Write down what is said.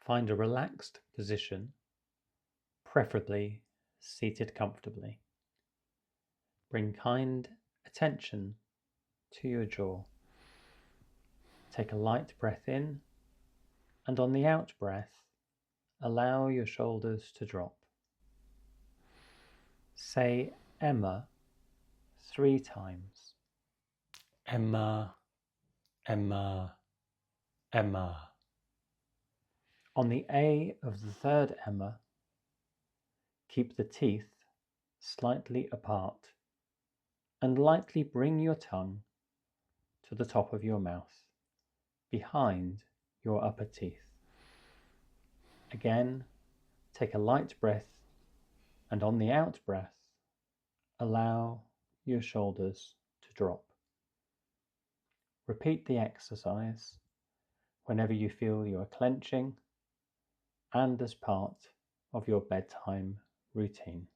Find a relaxed position, preferably seated comfortably. Bring kind attention to your jaw. Take a light breath in, and on the out breath, allow your shoulders to drop. Say Emma 3 times. Emma, Emma, Emma. On the A of the third Emma, keep the teeth slightly apart and lightly bring your tongue to the top of your mouth, behind your upper teeth. Again, take a light breath, and on the out breath, allow your shoulders to drop. Repeat the exercise whenever you feel you are clenching and as part of your bedtime routine.